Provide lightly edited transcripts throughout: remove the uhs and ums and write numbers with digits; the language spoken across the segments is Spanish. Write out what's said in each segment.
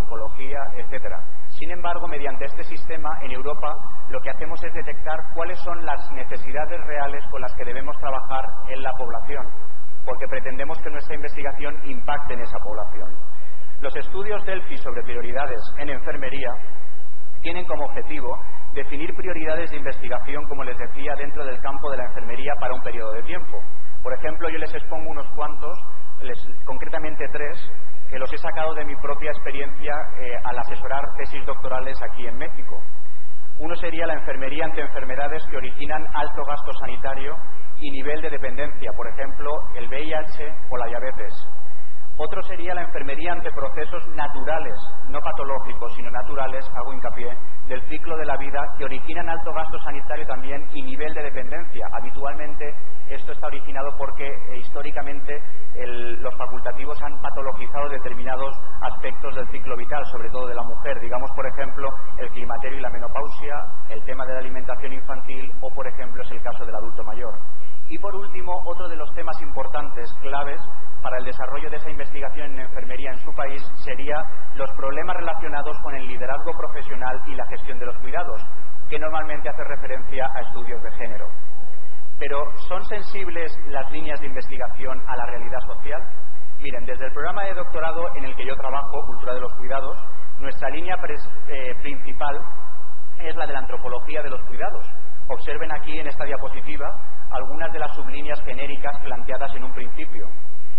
oncología, etcétera. Sin embargo, mediante este sistema, en Europa, lo que hacemos es detectar cuáles son las necesidades reales con las que debemos trabajar en la población, porque pretendemos que nuestra investigación impacte en esa población. Los estudios Delphi sobre prioridades en enfermería tienen como objetivo definir prioridades de investigación, como les decía, dentro del campo de la enfermería para un periodo de tiempo. Por ejemplo, yo les expongo unos cuantos, concretamente 3, que los he sacado de mi propia experiencia al asesorar tesis doctorales aquí en México. Uno sería la enfermería ante enfermedades que originan alto gasto sanitario y nivel de dependencia, por ejemplo, el VIH o la diabetes. Otro sería la enfermería ante procesos naturales, no patológicos, sino naturales, hago hincapié, del ciclo de la vida, que originan alto gasto sanitario también y nivel de dependencia. Habitualmente esto está originado porque históricamente los facultativos han patologizado determinados aspectos del ciclo vital, sobre todo de la mujer. Digamos, por ejemplo, el climaterio y la menopausia, el tema de la alimentación infantil o, por ejemplo, es el caso del adulto mayor. Y por último, otro de los temas importantes, claves, para el desarrollo de esa investigación en enfermería en su país sería los problemas relacionados con el liderazgo profesional y la gestión de los cuidados, que normalmente hace referencia a estudios de género. Pero, ¿son sensibles las líneas de investigación a la realidad social? Miren, desde el programa de doctorado en el que yo trabajo, Cultura de los Cuidados, nuestra línea principal es la de la antropología de los cuidados. Observen aquí en esta diapositiva algunas de las sublíneas genéricas planteadas en un principio.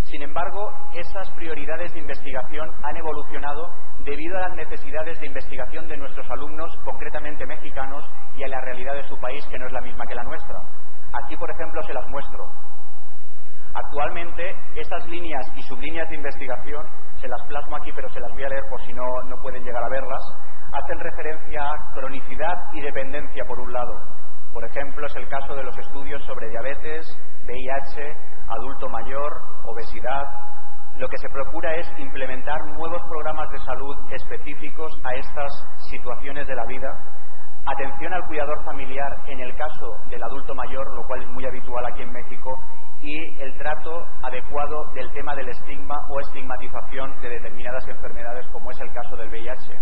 Sin embargo, esas prioridades de investigación han evolucionado debido a las necesidades de investigación de nuestros alumnos, concretamente mexicanos, y a la realidad de su país, que no es la misma que la nuestra. Aquí, por ejemplo, se las muestro. Actualmente, estas líneas y sublíneas de investigación, se las plasmo aquí, pero se las voy a leer por si no pueden llegar a verlas, hacen referencia a cronicidad y dependencia, por un lado. Por ejemplo, es el caso de los estudios sobre diabetes, VIH, adulto mayor, obesidad. Lo que se procura es implementar nuevos programas de salud específicos a estas situaciones de la vida. Atención al cuidador familiar en el caso del adulto mayor, lo cual es muy habitual aquí en México, y el trato adecuado del tema del estigma o estigmatización de determinadas enfermedades, como es el caso del VIH.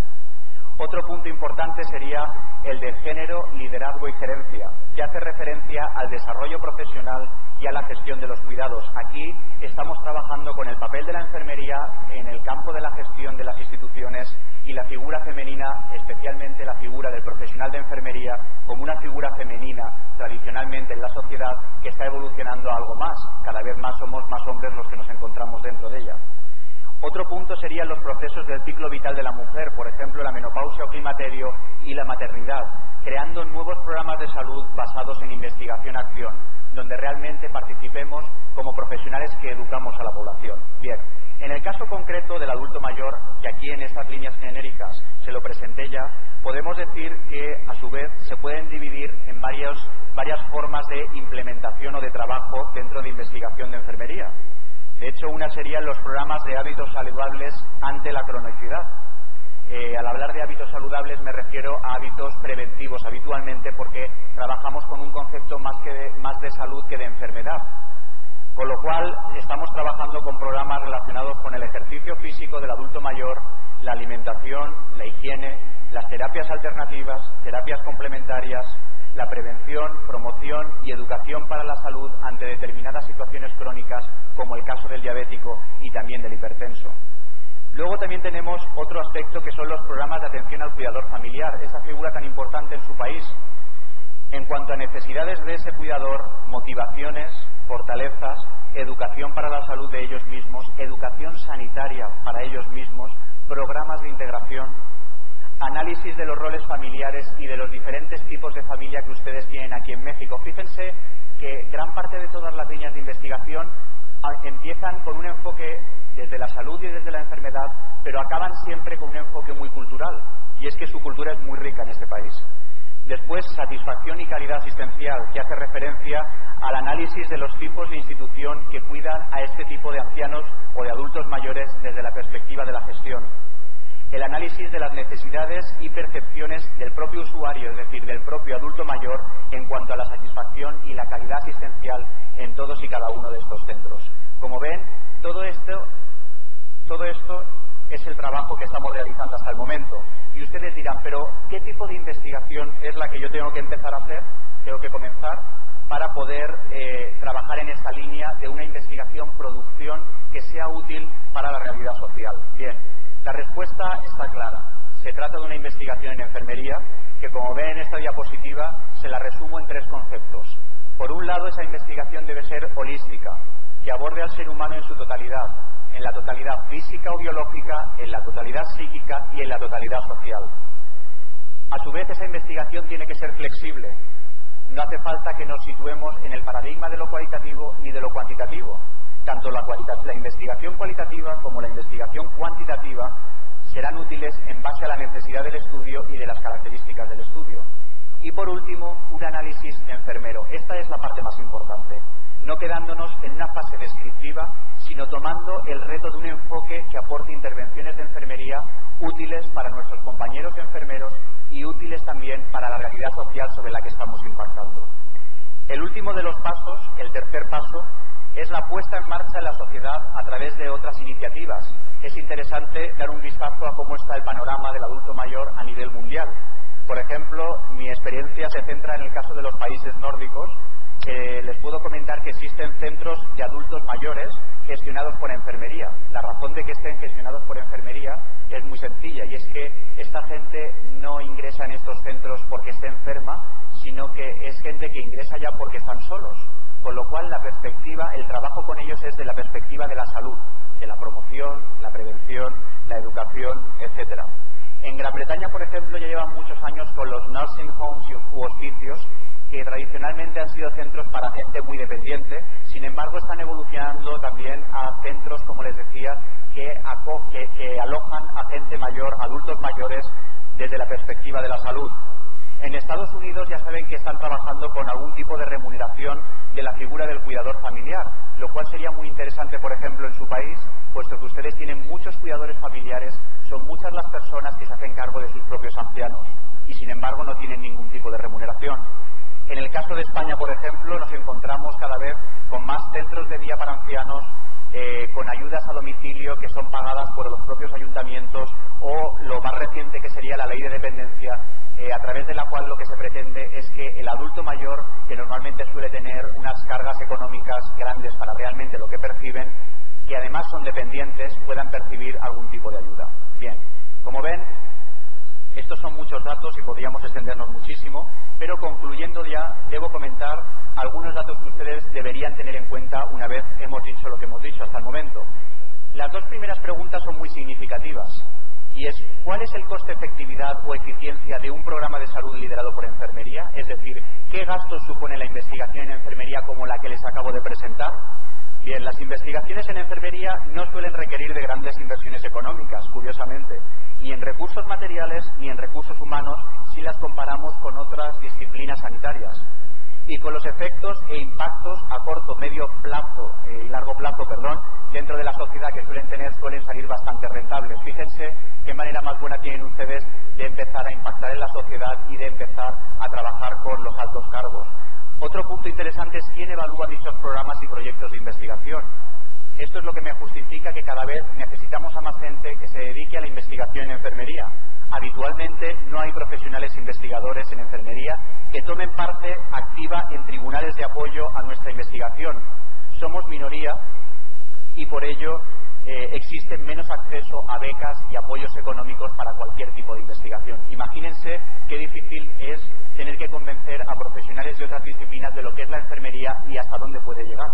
Otro punto importante sería el de género, liderazgo y gerencia, que hace referencia al desarrollo profesional y a la gestión de los cuidados. Aquí estamos trabajando con el papel de la enfermería en el campo de la gestión de las instituciones y la figura femenina, especialmente la figura del profesional de enfermería, como una figura femenina tradicionalmente en la sociedad que está evolucionando a algo más. Cada vez más somos más hombres los que nos encontramos dentro de ella. Otro punto serían los procesos del ciclo vital de la mujer, por ejemplo, la menopausia o climaterio y la maternidad, creando nuevos programas de salud basados en investigación-acción, donde realmente participemos como profesionales que educamos a la población. Bien, en el caso concreto del adulto mayor, que aquí en estas líneas genéricas se lo presenté ya, podemos decir que, a su vez, se pueden dividir en varias formas de implementación o de trabajo dentro de investigación de enfermería. De hecho, una serían los programas de hábitos saludables ante la cronicidad. Al hablar de hábitos saludables me refiero a hábitos preventivos habitualmente, porque trabajamos con un concepto más de salud que de enfermedad. Con lo cual, estamos trabajando con programas relacionados con el ejercicio físico del adulto mayor, la alimentación, la higiene, las terapias alternativas, terapias complementarias, la prevención, promoción y educación para la salud ante determinadas situaciones crónicas, como el caso del diabético y también del hipertenso. Luego también tenemos otro aspecto, que son los programas de atención al cuidador familiar, esa figura tan importante en su país. En cuanto a necesidades de ese cuidador, motivaciones, fortalezas, educación para la salud de ellos mismos, educación sanitaria para ellos mismos, programas de integración, análisis de los roles familiares y de los diferentes tipos de familia que ustedes tienen aquí en México. Fíjense que gran parte de todas las líneas de investigación empiezan con un enfoque desde la salud y desde la enfermedad, pero acaban siempre con un enfoque muy cultural, y es que su cultura es muy rica en este país. Después, satisfacción y calidad asistencial, que hace referencia al análisis de los tipos de institución que cuidan a este tipo de ancianos o de adultos mayores desde la perspectiva de la gestión. El análisis de las necesidades y percepciones del propio usuario, es decir, del propio adulto mayor, en cuanto a la satisfacción y la calidad asistencial en todos y cada uno de estos centros. Como ven, todo esto es el trabajo que estamos realizando hasta el momento. Y ustedes dirán, pero ¿qué tipo de investigación es la que yo tengo que empezar a hacer? Tengo que comenzar para poder trabajar en esta línea de una investigación, producción que sea útil para la realidad social. Bien, la respuesta está clara. Se trata de una investigación en enfermería que, como ven en esta diapositiva, se la resumo en 3 conceptos. Por un lado, esa investigación debe ser holística, que aborde al ser humano en su totalidad, en la totalidad física o biológica, en la totalidad psíquica y en la totalidad social. A su vez, esa investigación tiene que ser flexible. No hace falta que nos situemos en el paradigma de lo cualitativo ni de lo cuantitativo. Tanto la investigación cualitativa como la investigación cuantitativa serán útiles en base a la necesidad del estudio y de las características del estudio. Y por último, un análisis enfermero. Esta es la parte más importante. No quedándonos en una fase descriptiva, sino tomando el reto de un enfoque que aporte intervenciones de enfermería útiles para nuestros compañeros enfermeros y útiles también para la realidad social sobre la que estamos impactando. El último de los pasos, el tercer paso, es la puesta en marcha en la sociedad a través de otras iniciativas. Es interesante dar un vistazo a cómo está el panorama del adulto mayor a nivel mundial. Por ejemplo, mi experiencia se centra en el caso de los países nórdicos. Les puedo comentar que existen centros de adultos mayores gestionados por enfermería. La razón de que estén gestionados por enfermería es muy sencilla, y es que esta gente no ingresa en estos centros porque esté enferma, sino que es gente que ingresa ya porque están solos. Con lo cual, la perspectiva, el trabajo con ellos es de la perspectiva de la salud, de la promoción, la prevención, la educación, etcétera. En Gran Bretaña, por ejemplo, ya llevan muchos años con los nursing homes u hospicios, que tradicionalmente han sido centros para gente muy dependiente. Sin embargo, están evolucionando también a centros, como les decía, que alojan a gente mayor, adultos mayores, desde la perspectiva de la salud. En Estados Unidos ya saben que están trabajando con algún tipo de remuneración de la figura del cuidador familiar, lo cual sería muy interesante, por ejemplo, en su país, puesto que ustedes tienen muchos cuidadores familiares, son muchas las personas que se hacen cargo de sus propios ancianos y, sin embargo, no tienen ningún tipo de remuneración. En el caso de España, por ejemplo, nos encontramos cada vez con más centros de día para ancianos, con ayudas a domicilio que son pagadas por los propios ayuntamientos, o lo más reciente que sería la ley de dependencia, a través de la cual lo que se pretende es que el adulto mayor, que normalmente suele tener unas cargas económicas grandes para realmente lo que perciben, que además son dependientes, puedan percibir algún tipo de ayuda. Bien, como ven, estos son muchos datos y podríamos extendernos muchísimo, pero concluyendo ya, debo comentar algunos datos que ustedes deberían tener en cuenta una vez hemos dicho lo que hemos dicho hasta el momento. Las 2 primeras preguntas son muy significativas, y es: ¿cuál es el coste-efectividad o eficiencia de un programa de salud liderado por enfermería? Es decir, ¿qué gastos supone la investigación en enfermería como la que les acabo de presentar? Bien, las investigaciones en enfermería no suelen requerir de grandes inversiones económicas, curiosamente, ni en recursos materiales ni en recursos humanos si las comparamos con otras disciplinas sanitarias. Y con los efectos e impactos a corto, medio plazo y largo plazo, dentro de la sociedad que suelen tener, suelen salir bastante rentables. Fíjense qué manera más buena tienen ustedes de empezar a impactar en la sociedad y de empezar a trabajar con los altos cargos. Otro punto interesante es quién evalúa dichos programas y proyectos de investigación. Esto es lo que me justifica que cada vez necesitamos a más gente que se dedique a la investigación en enfermería. Habitualmente no hay profesionales investigadores en enfermería que tomen parte activa en tribunales de apoyo a nuestra investigación. Somos minoría y por ello existe menos acceso a becas y apoyos económicos para cualquier tipo de investigación. Imagínense qué difícil es tener que convencer a profesionales de otras disciplinas de lo que es la enfermería y hasta dónde puede llegar.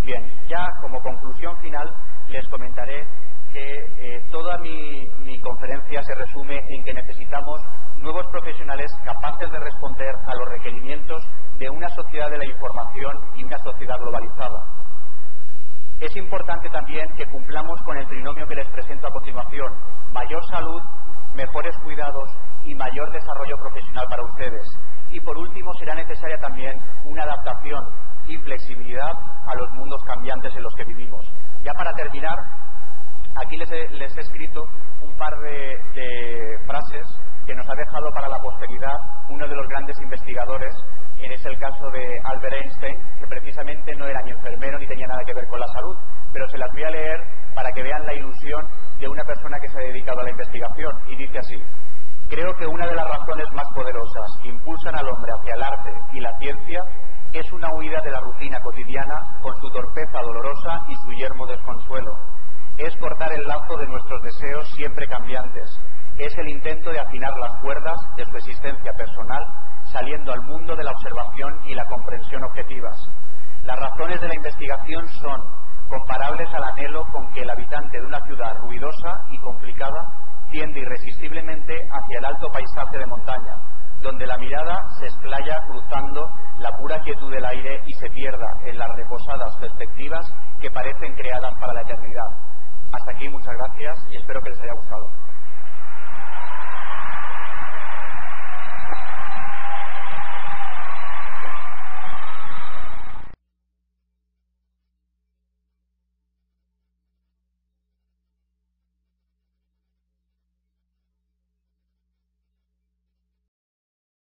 Bien, ya como conclusión final les comentaré que toda mi conferencia se resume en que necesitamos nuevos profesionales capaces de responder a los requerimientos de una sociedad de la información y una sociedad globalizada. Es importante también que cumplamos con el trinomio que les presento a continuación: mayor salud, mejores cuidados y mayor desarrollo profesional para ustedes. Y por último, será necesaria también una adaptación y flexibilidad a los mundos cambiantes en los que vivimos. Ya para terminar, aquí les he escrito un par de frases que nos ha dejado para la posteridad uno de los grandes investigadores. Es el caso de Albert Einstein, que precisamente no era ni enfermero ni tenía nada que ver con la salud, pero se las voy a leer para que vean la ilusión de una persona que se ha dedicado a la investigación, y dice así: creo que una de las razones más poderosas que impulsan al hombre hacia el arte y la ciencia es una huida de la rutina cotidiana con su torpeza dolorosa y su yermo desconsuelo. Es cortar el lazo de nuestros deseos siempre cambiantes. Es el intento de afinar las cuerdas de su existencia personal, saliendo al mundo de la observación y la comprensión objetivas. Las razones de la investigación son comparables al anhelo con que el habitante de una ciudad ruidosa y complicada tiende irresistiblemente hacia el alto paisaje de montaña, donde la mirada se explaya cruzando la pura quietud del aire y se pierda en las reposadas perspectivas que parecen creadas para la eternidad. Hasta aquí, muchas gracias y espero que les haya gustado.